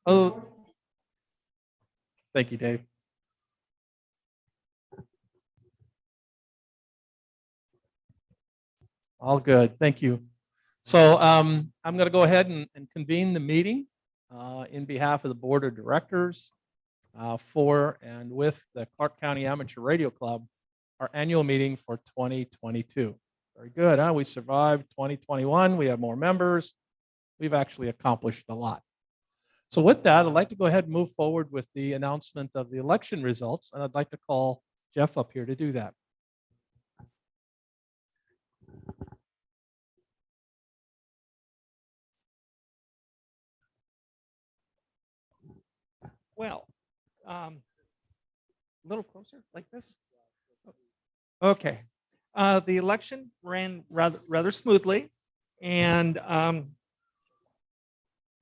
Oh, thank you, Dave. All good. Thank you. So I'm going to go ahead and convene the meeting in behalf of the Board of Directors for and with the Clark County Amateur Radio Club, our annual meeting for 2022. Very good. Huh? We survived 2021. We have more members. We've actually accomplished a lot. So with that, I'd like to go ahead and move forward with the announcement of the election results. And I'd like to call Jeff up here to do that. Well, a little closer like this. Okay. The election ran rather smoothly. And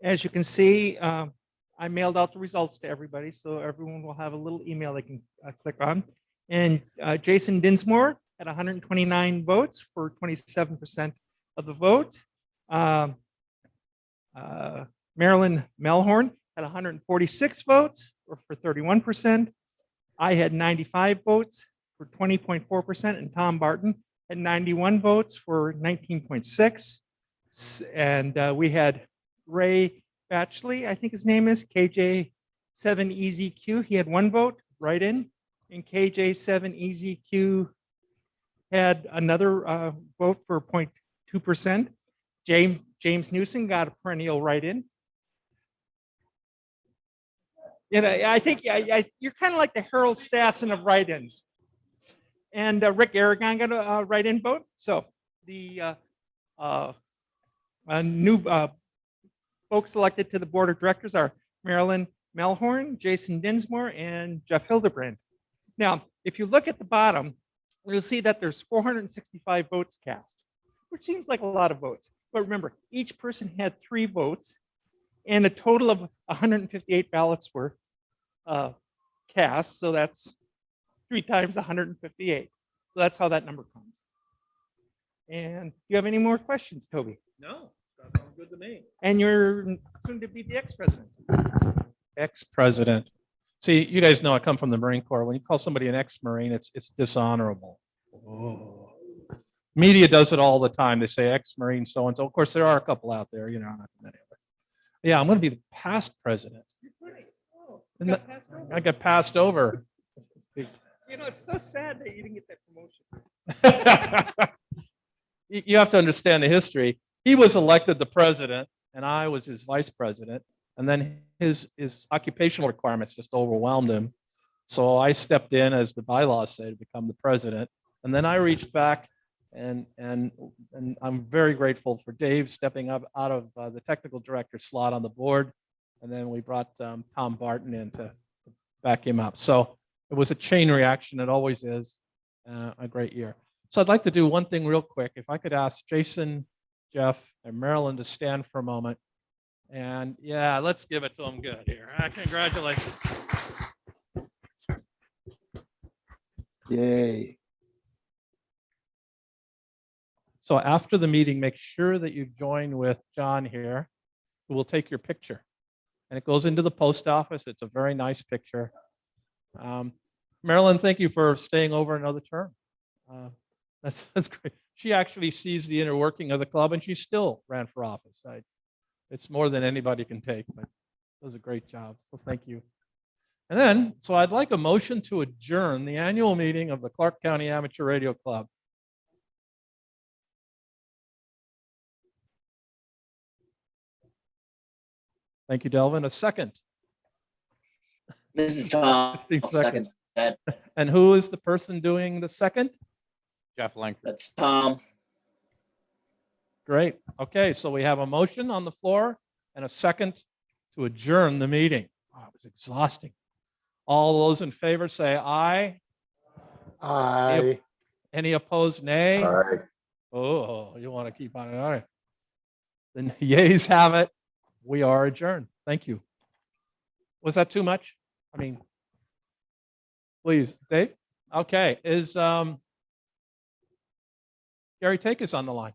as you can see, I mailed out the results to everybody, so everyone will have a little email they can click on. And Jason Dinsmore had 129 votes for 27% of the vote. Marilyn Melhorn had 146 votes for 31%. I had 95 votes for 20.4%, and Tom Barton had 91 votes for 19.6%. And we had Ray Batchley, I think his name is, KJ7EZQ. He had 1 vote, right in. And KJ7EZQ had another vote for 0.2%. James Newsom got a perennial write-in. You know, I think you're kind of like the Harold Stassen of write-ins. And Rick Aragon got a write-in vote. So the new folks elected to the board of directors are Marilyn Melhorn, Jason Dinsmore, and Jeff Hildebrand. Now, if you look at the bottom, you'll see that there's 465 votes cast, which seems like a lot of votes. But remember, each person had 3 votes, and a total of 158 ballots were cast. So that's 3 times 158. So that's how that number comes. And do you have any more questions, Toby? No, that sounds good to me. And you're soon to be the ex-president. Ex-president. See, you guys know I come from the Marine Corps. When you call somebody an ex-Marine, it's dishonorable. Oh. Media does it all the time. They say ex-Marine so-and-so. Of course, there are a couple out there, you know, not many of it. Yeah, I'm going to be the past president. Oh, I got passed over. You know, it's so sad that you didn't get that promotion. You have to understand the history. He was elected the president, and I was his vice president. And then his occupational requirements just overwhelmed him. So I stepped in, as the bylaws say, to become the president. And then I reached back, and I'm very grateful for Dave stepping up out of the technical director slot on the board. And then we brought Tom Barton in to back him up. So it was a chain reaction. It always is. A great year. So I'd like to do one thing real quick. If I could ask Jason, Jeff, and Marilyn to stand for a moment. And yeah, let's give it to them good here. Congratulations. Yay. So after the meeting, make sure that you join with John here, who will take your picture. And it goes into the post office. It's a very nice picture. Marilyn, thank you for staying over another term. That's great. She actually sees the inner working of the club, and she still ran for office. It's more than anybody can take, but it was a great job. So thank you. And then, so I'd like a motion to adjourn the annual meeting of the Clark County Amateur Radio Club. Thank you, Delvin. A second. This is Tom. 15 I'll seconds. second that. And who is the person doing the second? Jeff Langford. That's Tom. Great. Okay, so we have a motion on the floor and a second to adjourn the meeting. Oh, it was exhausting. All those in favor say aye. Aye. Any opposed, nay? Aye. Oh, you want to keep on it. All right. The yeas have it. We are adjourned. Thank you. Was that too much? I mean, please, Dave. Okay. Is Gary Takis on the line?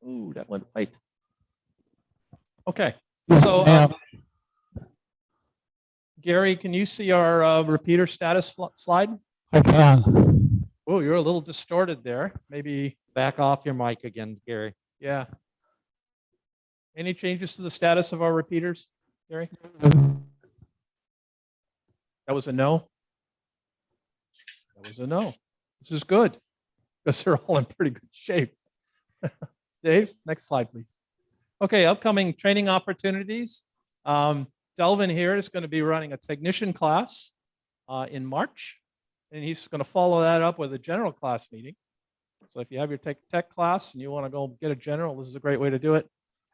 Ooh, that went right. Okay, so Gary, can you see our repeater status slide? I can. Oh, you're a little distorted there. Maybe, Back off your mic again, Gary. yeah. Any changes to the status of our repeaters, Gary? That was a no? That was a no, which is good because they're all in pretty good shape. Dave, next slide, please. Okay, upcoming training opportunities. Delvin here is going to be running a technician class in March, and he's going to follow that up with a general class meeting. So if you have your tech class and you want to go get a general, this is a great way to do it.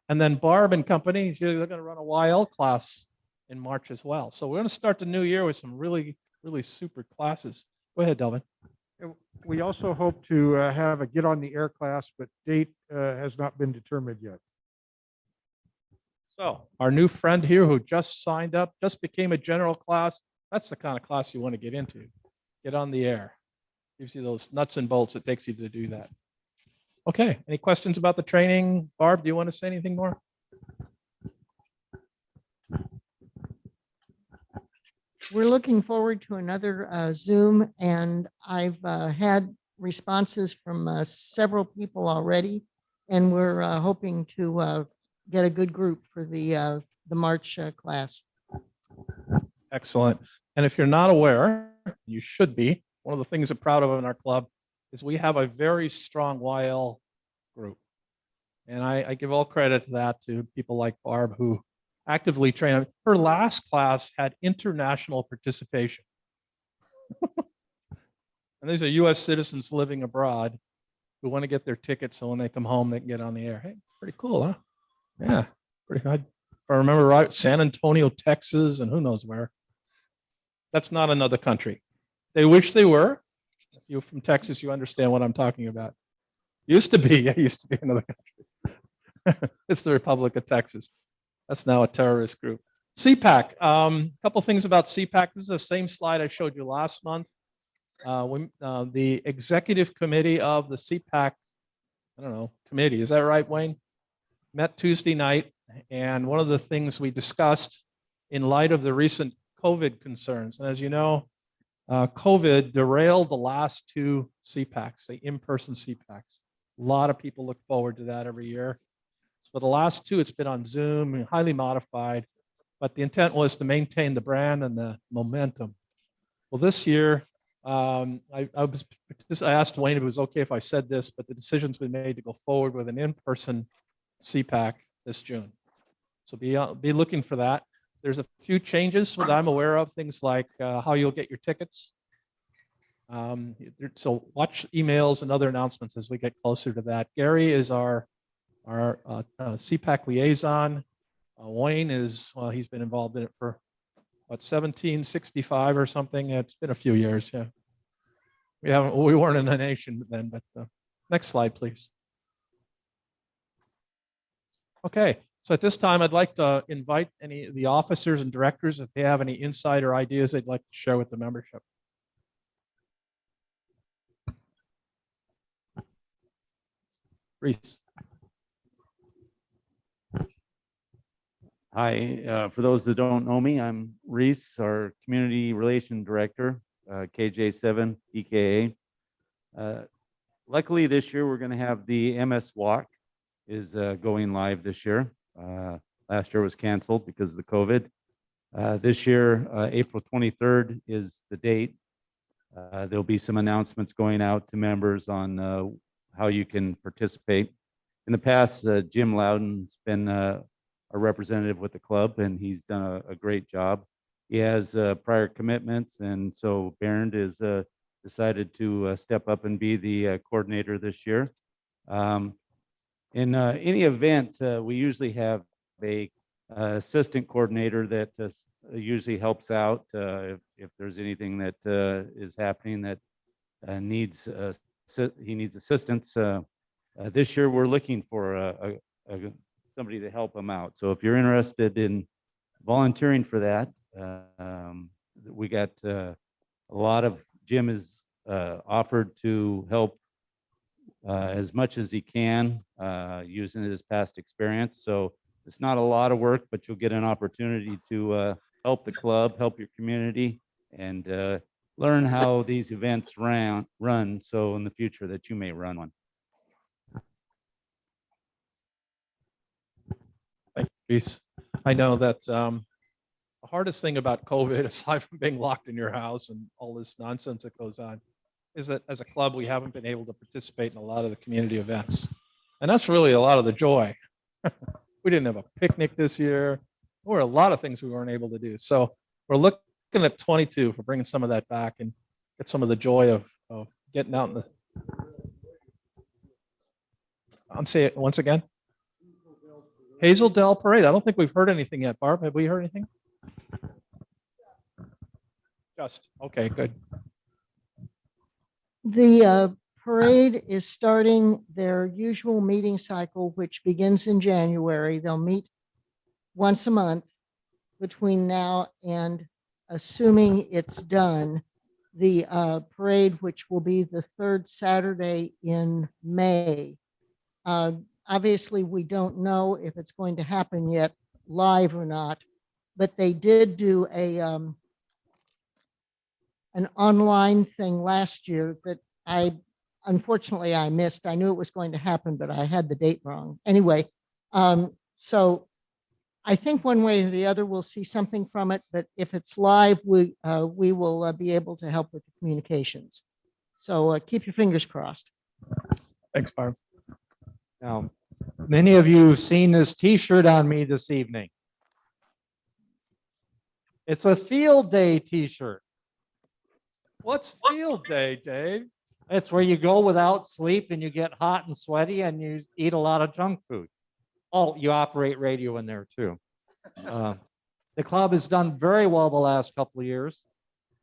And then Barb and company, they're going to run a YL class in March as well. So we're going to start the new year with some really, really super classes. Go ahead, Delvin. We also hope to have a get on the air class, but date has not been determined yet. So our new friend here who just signed up, just became a general class. That's the kind of class you want to get into. Get on the air. Gives you those nuts and bolts it takes you to do that. Okay, any questions about the training? Barb, do you want to say anything more? We're looking forward to another Zoom, and I've had responses from several people already, and we're hoping to get a good group for the March class. Excellent. And if you're not aware, you should be. One of the things we're proud of in our club is we have a very strong YL group. And I give all credit to that to people like Barb who actively train. Her last class had international participation. And these are US citizens living abroad who want to get their tickets so when they come home, they can get on the air. Hey, pretty cool, huh? Yeah, pretty good. If I remember right, San Antonio, Texas, and who knows where. That's not another country. They wish they were. If you're from Texas, you understand what I'm talking about. Used to be, yeah, used to be another country. It's the Republic of Texas. That's now a terrorist group. CPAC, a couple things about CPAC. This is the same slide I showed you last month. The executive committee of the CPAC, I don't know, committee, is that right, Wayne? Met Tuesday night, and one of the things we discussed in light of the recent COVID concerns, and as you know, COVID derailed the last two CPACs, the in-person CPACs. A lot of people look forward to that every year. So for the last two, it's been on Zoom and highly modified, but the intent was to maintain the brand and the momentum. Well, this year, I asked Wayne if it was okay if I said this, but the decision's been made to go forward with an in-person CPAC this June. So be looking for that. There's a few changes that I'm aware of, things like how you'll get your tickets. So watch emails and other announcements as we get closer to that. Gary is our CPAC liaison. Wayne is, well, he's been involved in it for what, 1765 or something. It's been a few years. Yeah, we weren't in a nation then, but next slide, please. Okay, so at this time, I'd like to invite any of the officers and directors if they have any insight or ideas they'd like to share with the membership. Reese. Hi, for those that don't know me, I'm Reese, our Community Relation Director, KJ7 EKA. Luckily this year, we're gonna have the MS Walk is going live this year. Last year was canceled because of the COVID. This year, April 23rd is the date. There'll be some announcements going out to members on how you can participate. In the past, Jim Loudon's been a representative with the club, and he's done a great job. He has prior commitments, and so Bernd is decided to step up and be the coordinator this year. In any event, we usually have a assistant coordinator that usually helps out if there's anything that is happening that needs he needs assistance. This year, we're looking for somebody to help him out. So if you're interested in volunteering for that, we got a lot of, Jim is offered to help as much as he can using his past experience. So It's not a lot of work, but you'll get an opportunity to help the club, help your community, and learn how these events run. So in the future that you may run one. Thank you, Reese. I know that the hardest thing about COVID, aside from being locked in your house and all this nonsense that goes on, is that as a club, we haven't been able to participate in a lot of the community events. And that's really a lot of the joy. We didn't have a picnic this year. There were a lot of things we weren't able to do. So we're looking at 22 for bringing some of that back and get some of the joy of getting out in the. I'm saying it once again. Hazel Dell Parade. I don't think we've heard anything yet. Barb, have we heard anything? Just, okay, good. The parade is starting their usual meeting cycle, which begins in January. They'll meet once a month between now and assuming it's done. The parade, which will be the third Saturday in May. Obviously, we don't know if it's going to happen yet live or not, but they did do an online thing last year that unfortunately I missed. I knew it was going to happen, but I had the date wrong. Anyway, so I think one way or the other we'll see something from it, but if it's live, we will be able to help with the communications. So keep your fingers crossed. Thanks, Barb. Now, many of you have seen this T-shirt on me this evening. It's a field day T-shirt. What's field day, Dave? It's where you go without sleep and you get hot and sweaty and you eat a lot of junk food. Oh, you operate radio in there too. The club has done very well the last couple of years.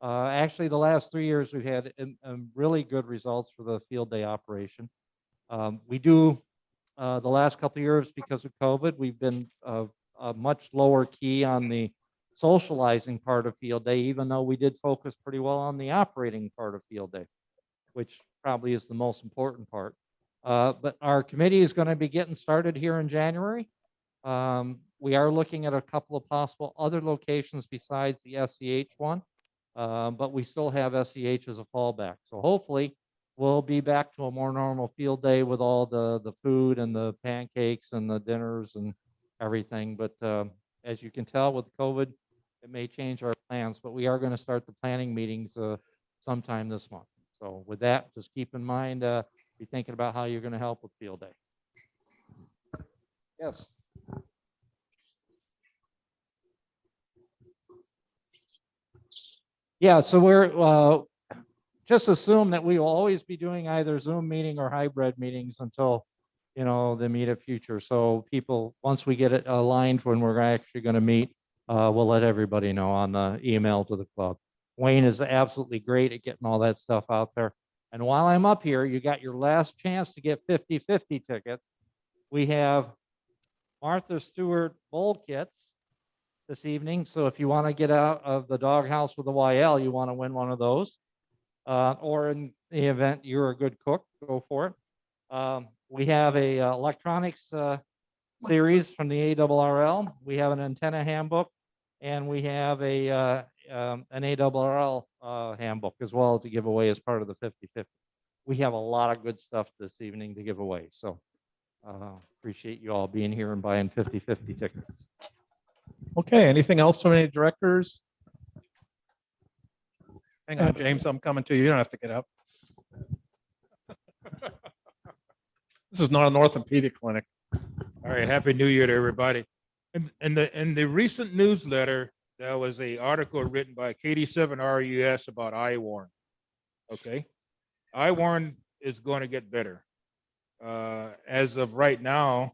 Actually, the last 3 years we've had really good results for the field day operation. We do the last couple of years because of COVID, we've been a much lower key on the socializing part of field day, even though we did focus pretty well on the operating part of field day, which probably is the most important part. But our committee is going to be getting started here in January. We are looking at a couple of possible other locations besides the SEH one, but we still have SEH as a fallback. So hopefully we'll be back to a more normal field day with all the food and the pancakes and the dinners and everything. But as you can tell with COVID, it may change our plans, but we are going to start the planning meetings sometime this month. So with that, just keep in mind, be thinking about how you're going to help with field day. Yes. Yeah, so we're just assume that we will always be doing either Zoom meeting or hybrid meetings until, the immediate future. So people, once we get it aligned when we're actually going to meet, we'll let everybody know on the email to the club. Wayne is absolutely great at getting all that stuff out there. And while I'm up here, you got your last chance to get 50-50 tickets. We have Martha Stewart bowl kits this evening. So if you want to get out of the doghouse with the YL, you want to win one of those. Or in the event you're a good cook, go for it. We have a electronics series from the ARRL. We have an antenna handbook, and we have an ARRL handbook as well to give away as part of the 50-50. We have a lot of good stuff this evening to give away. So appreciate you all being here and buying 50-50 tickets. Okay, anything else from any directors? Hang on, James, I'm coming to you. You don't have to get up. This is not an orthopedic clinic. All right, Happy New Year to everybody. In the recent newsletter, there was a article written by KD7RUS about iWarn. Okay, iWarn is going to get better. As of right now,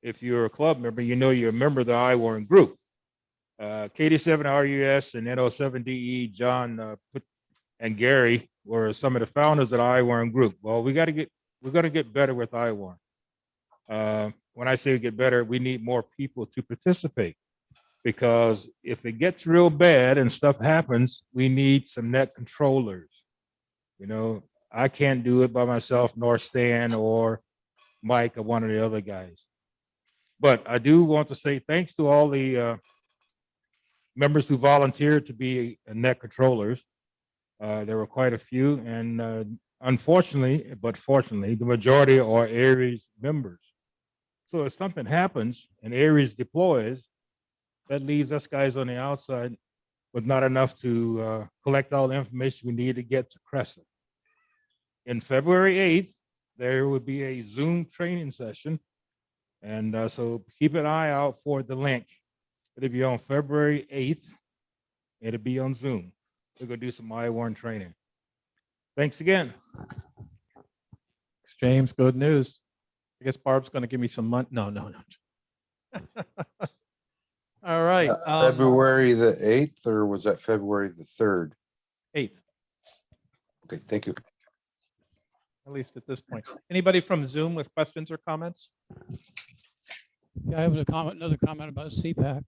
if you're a club member, you're a member of the iWarn group. KD7RUS and NO7DE, John and Gary were some of the founders of the iWarn group. Well, we're going to get better with iWarn. When I say get better, we need more people to participate, because if it gets real bad and stuff happens, we need some net controllers. I can't do it by myself, nor Stan or Mike or one of the other guys. But I do want to say thanks to all the members who volunteered to be net controllers. There were quite a few, and unfortunately, but fortunately, the majority are Aries members. So if something happens and Aries deploys, that leaves us guys on the outside with not enough to collect all the information we need to get to Crescent. In February 8th, there will be a Zoom training session. And so keep an eye out for the link. It'll be on February 8th. It'll be on Zoom. We're going to do some I-Warn training. Thanks again. Thanks, James, good news. I guess Barb's going to give me some money. No. All right. February the 8th, or was that February the 3rd? 8th, Okay, thank you. at least at this point. Anybody from Zoom with questions or comments? Yeah, I have another comment about CPAC.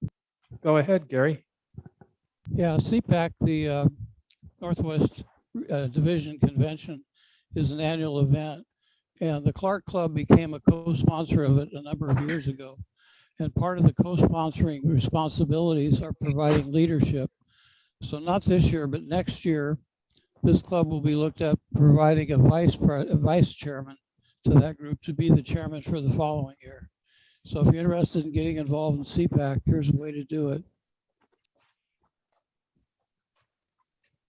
Go ahead, Gary. Yeah, CPAC, the Northwest Division Convention, is an annual event. And the Clark Club became a co-sponsor of it a number of years ago. And part of the co-sponsoring responsibilities are providing leadership. So not this year, but next year, this club will be looked at providing a vice chairman to that group to be the chairman for the following year. So if you're interested in getting involved in CPAC, here's a way to do it.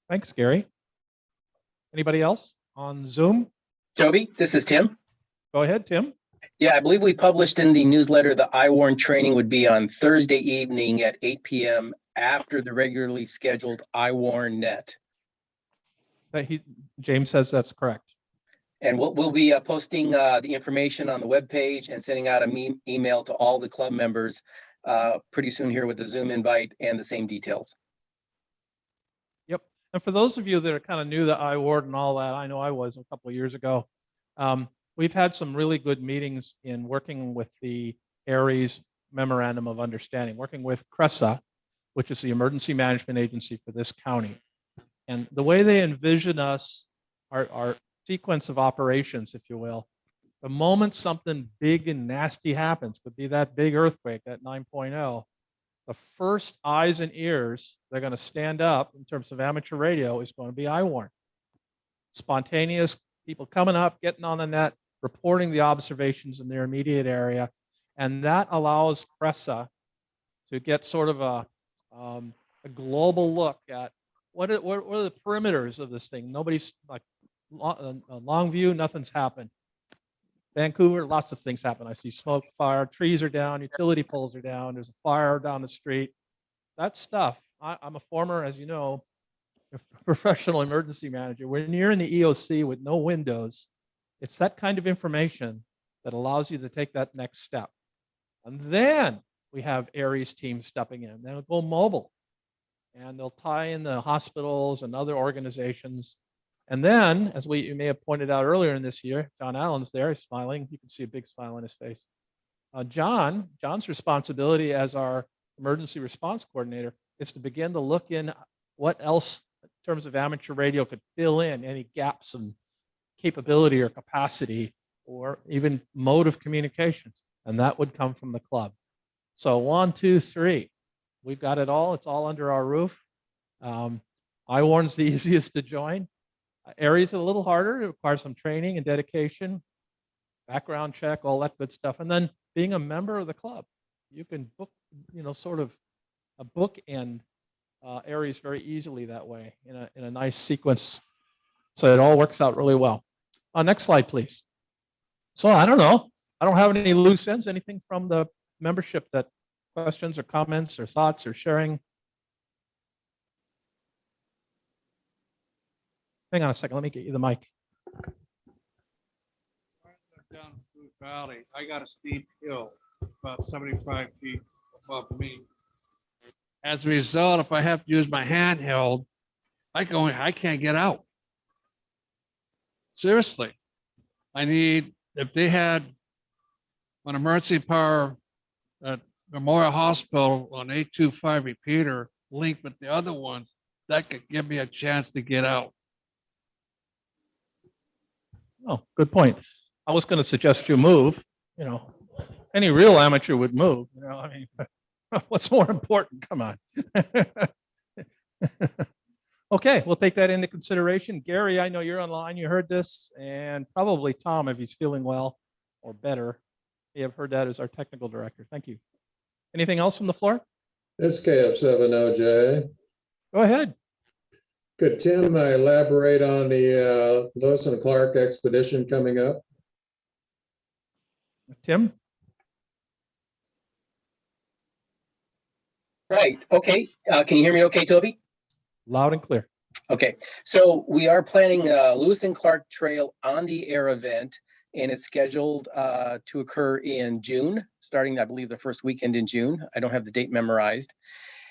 Thanks, Gary. Anybody else on Zoom? Toby, this is Tim. Go ahead, Tim. Yeah, I believe we published in the newsletter the I-Warn training would be on Thursday evening at 8 p.m. after the regularly scheduled I-Warn net. James says that's correct. And we'll be posting the information on the webpage and sending out an email to all the club members pretty soon here with the Zoom invite and the same details. Yep. And for those of you that are kind of new to I-Ward and all that, I know I was a couple of years ago. We've had some really good meetings in working with the Aries Memorandum of Understanding, working with CRESA, which is the emergency management agency for this county. And the way they envision us, our sequence of operations, if you will, the moment something big and nasty happens, could be that big earthquake, that 9.0, the first eyes and ears they're going to stand up in terms of amateur radio is going to be I-Warn. Spontaneous people coming up, getting on the net, reporting the observations in their immediate area. And that allows CRESA to get sort of a global look at what are the perimeters of this thing. Nobody's like long view, nothing's happened. Vancouver, lots of things happen. I see smoke, fire, trees are down, utility poles are down, there's a fire down the street. That stuff, I'm a former, as you know, professional emergency manager. When you're in the EOC with no windows, it's that kind of information that allows you to take that next step. And then we have Aries teams stepping in. They'll go mobile and they'll tie in the hospitals and other organizations. And then, as you may have pointed out earlier in this year, John Allen's there, he's smiling. You can see a big smile on his face. John's responsibility as our emergency response coordinator is to begin to look in what else in terms of amateur radio could fill in any gaps in capability or capacity or even mode of communications. And that would come from the club. So 1, 2, 3, we've got it all. It's all under our roof. I-Warn's the easiest to join. Aries is a little harder. It requires some training and dedication, background check, all that good stuff. And then being a member of the club, you can book, sort of a bookend Aries very easily that way in a nice sequence. So it all works out really well. Next slide, please. So I don't know. I don't have any loose ends, anything from the membership that questions or comments or thoughts or sharing. Hang on a second. Let me get you the mic. Down Food Valley, I got a steep hill about 75 feet above me. As a result, if I have to use my handheld, I can't get out. Seriously, if they had an emergency power at Memorial Hospital on 825 repeater linked with the other ones, that could give me a chance to get out. Oh, good point. I was going to suggest you move, Any real amateur would move, you know, I mean, what's more important? Come on. Okay, we'll take that into consideration. Gary, I know you're online. You heard this, and probably Tom, if he's feeling well or better. You have heard that as our technical director. Thank you. Anything else from the floor? It's KF7OJ. Go ahead. Could Tim elaborate on the Lewis and Clark expedition coming up? Tim? Right, okay. Can you hear me okay, Toby? Loud and clear. Okay, so we are planning Lewis and Clark Trail on the Air event, and it's scheduled to occur in June, starting, I believe, the first weekend in June. I don't have the date memorized.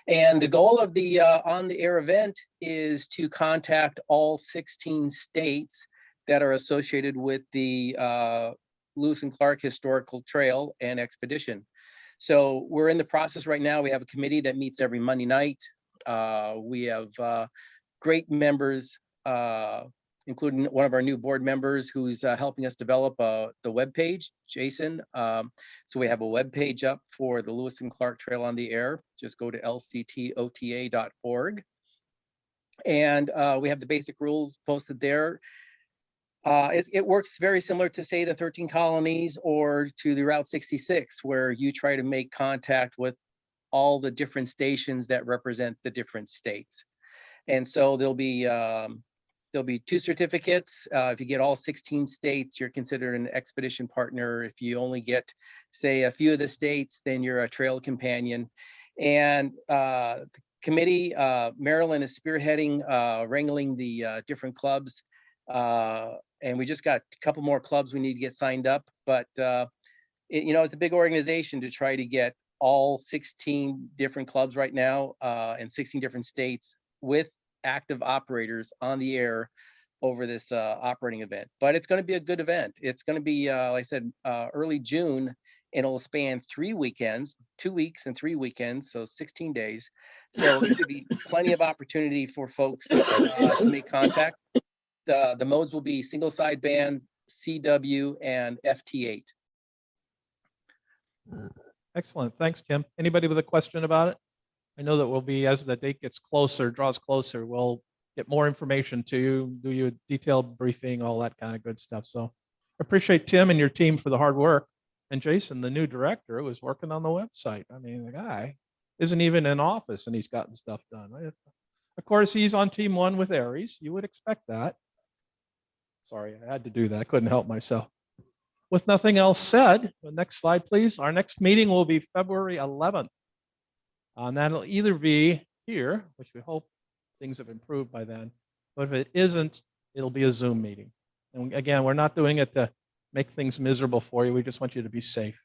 And the goal of the on the Air event is to contact all 16 states that are associated with the Lewis and Clark Historical Trail and Expedition. So we're in the process right now. We have a committee that meets every Monday night. We have great members, including one of our new board members who's helping us develop the webpage, Jason. So we have a webpage up for the Lewis and Clark Trail on the Air. Just go to lctota.org. And we have the basic rules posted there. It works very similar to, say, the 13 colonies or to the Route 66, where you try to make contact with all the different stations that represent the different states. And so there'll be 2 certificates. If you get all 16 states, you're considered an expedition partner. If you only get, say, a few of the states, then you're a trail companion. And the committee, Marilyn is spearheading, wrangling the different clubs. And we just got a couple more clubs we need to get signed up. But, it's a big organization to try to get all 16 different clubs right now in 16 different states with active operators on the air over this operating event. But it's going to be a good event. It's going to be, like I said, early June, and it'll span 3 weekends, 2 weeks and 3 weekends, so 16 days. So there should be plenty of opportunity for folks to make contact. The modes will be single sideband, CW, and FT8. Excellent. Thanks, Tim. Anybody with a question about it? I know that we'll be, as the date gets closer, draws closer, we'll get more information to you, do you a detailed briefing, all that kind of good stuff. So I appreciate Tim and your team for the hard work. And Jason, the new director, was working on the website. I mean, the guy isn't even in office and he's gotten stuff done. Right? Of course, he's on team 1 with Aries. You would expect that. Sorry, I had to do that. I couldn't help myself. With nothing else said, the next slide, please. Our next meeting will be February 11th. And that'll either be here, which we hope things have improved by then. But if it isn't, it'll be a Zoom meeting. And again, we're not doing it to make things miserable for you. We just want you to be safe.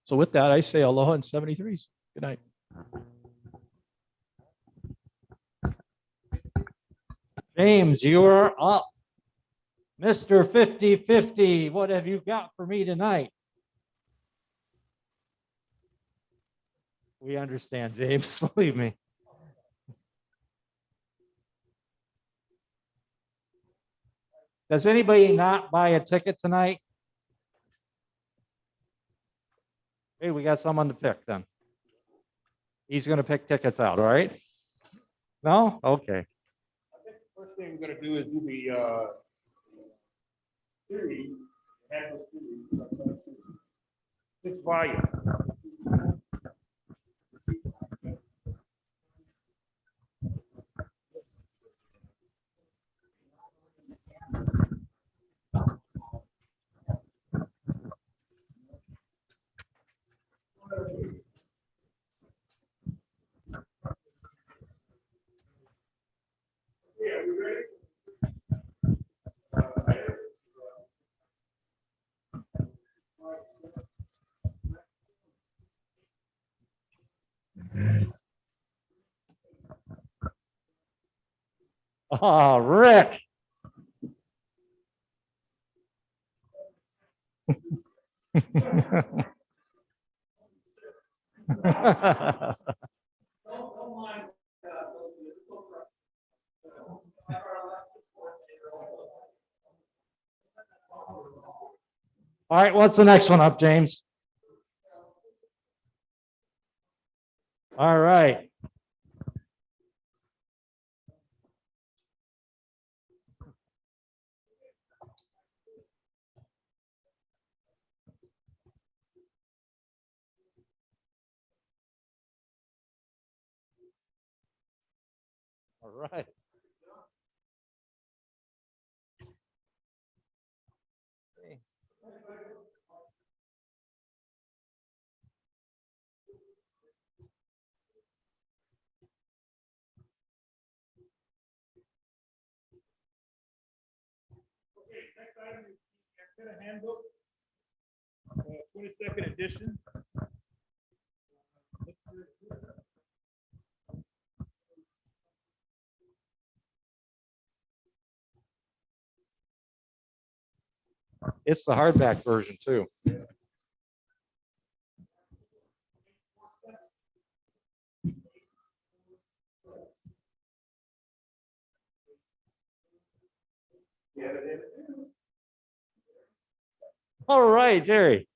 So with that, I say aloha in 73s. Good night. James, you are up. Mr. 50-50, what have you got for me tonight? We understand, James, believe me. Does anybody not buy a ticket tonight? Hey, we got someone to pick then. He's going to pick tickets out, all right? No? Okay. First thing we're gonna do is do the series, annual series, 6 volume. Oh, Rick. All right, what's the next one up, James? All right. All right. Next item is the Antenna Handbook, 22nd edition. It's the hardback version too. All right, Jerry.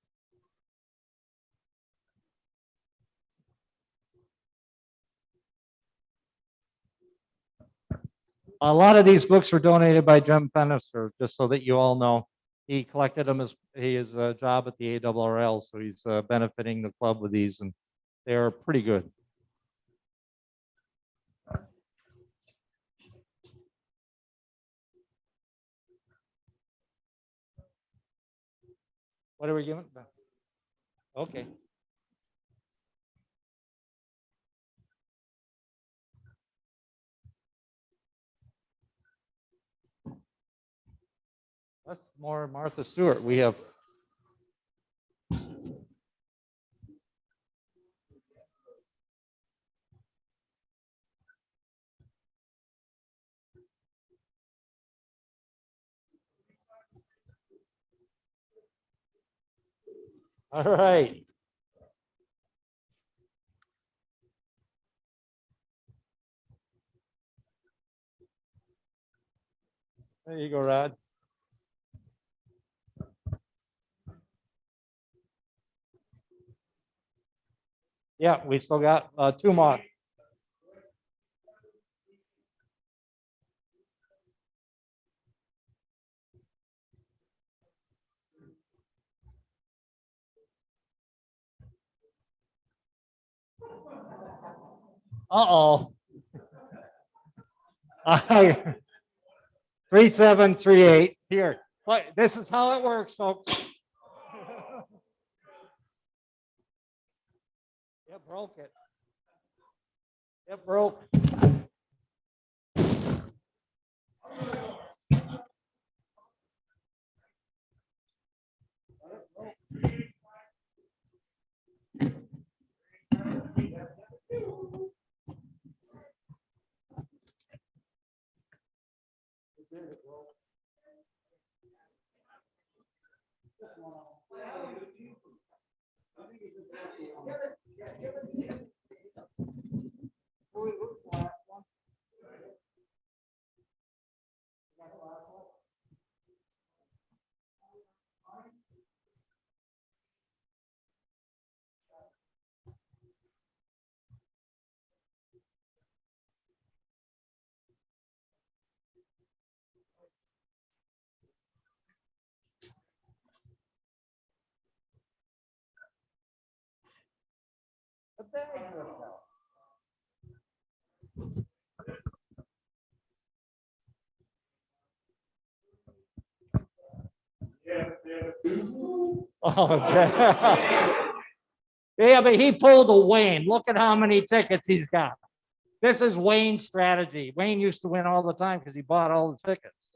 A lot of these books were donated by Jim Fenister, just so that you all know. He collected them as his job at the ARRL, so he's benefiting the club with these, and they are pretty good. What are we giving? Okay. That's more Martha Stewart. We have. All right. There you go, Rod. Yeah, we still got 2 more. Uh-oh. 3738 here. But this is how it works, folks. It broke it. It broke. Oh, okay. Yeah, but he pulled a Wayne. Look at how many tickets he's got. This is Wayne's strategy. Wayne used to win all the time because he bought all the tickets.